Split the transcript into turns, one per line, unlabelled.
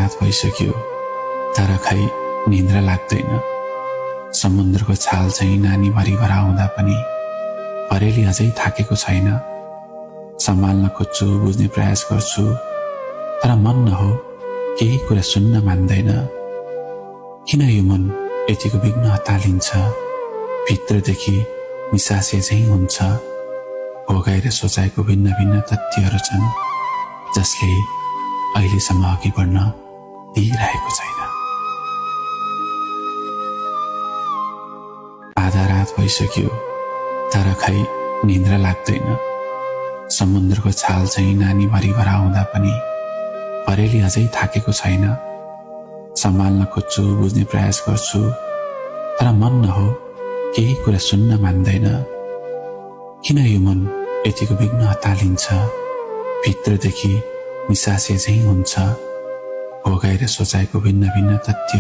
रात भइसक्यो तर खै निन्द्रा लाग्दैन। समुद्रको छाल चाहिँ नानीभरि भराउँदा पनि परेली अझै थाकेको छैन। सम्हाल्न खोज्छु, बुझ्ने प्रयास गर्छु, तर मन न हो, केही कुरा सुन्न मान्दैन। किन यो मन यतिको विघ्न हतालिन्छ? भित्रदेखि निसासे चाहिँ हुन्छ। भोगाएर सोचाएको भिन्न भिन्न तथ्यहरू छन् जसले अहिलेसम्म अघि बढ्न दिइरहेको छैन। आधा रात भइसक्यो तर खै निन्द्रा लाग्दैन। समुद्रको छाल चाहिँ नानीभरि भराउँदा पनि परेली अझै थाकेको छैन। सम्हाल्न खोज्छु, बुझ्ने प्रयास गर्छु, तर मन न हो, केही कुरा सुन्न मान्दैन। किन यो मन यतिको विघ्न हतालिन्छ? भित्रदेखि निसासे चाहिँ हुन्छ। भोगाएर सोचाएको भिन्न भिन्न तथ्य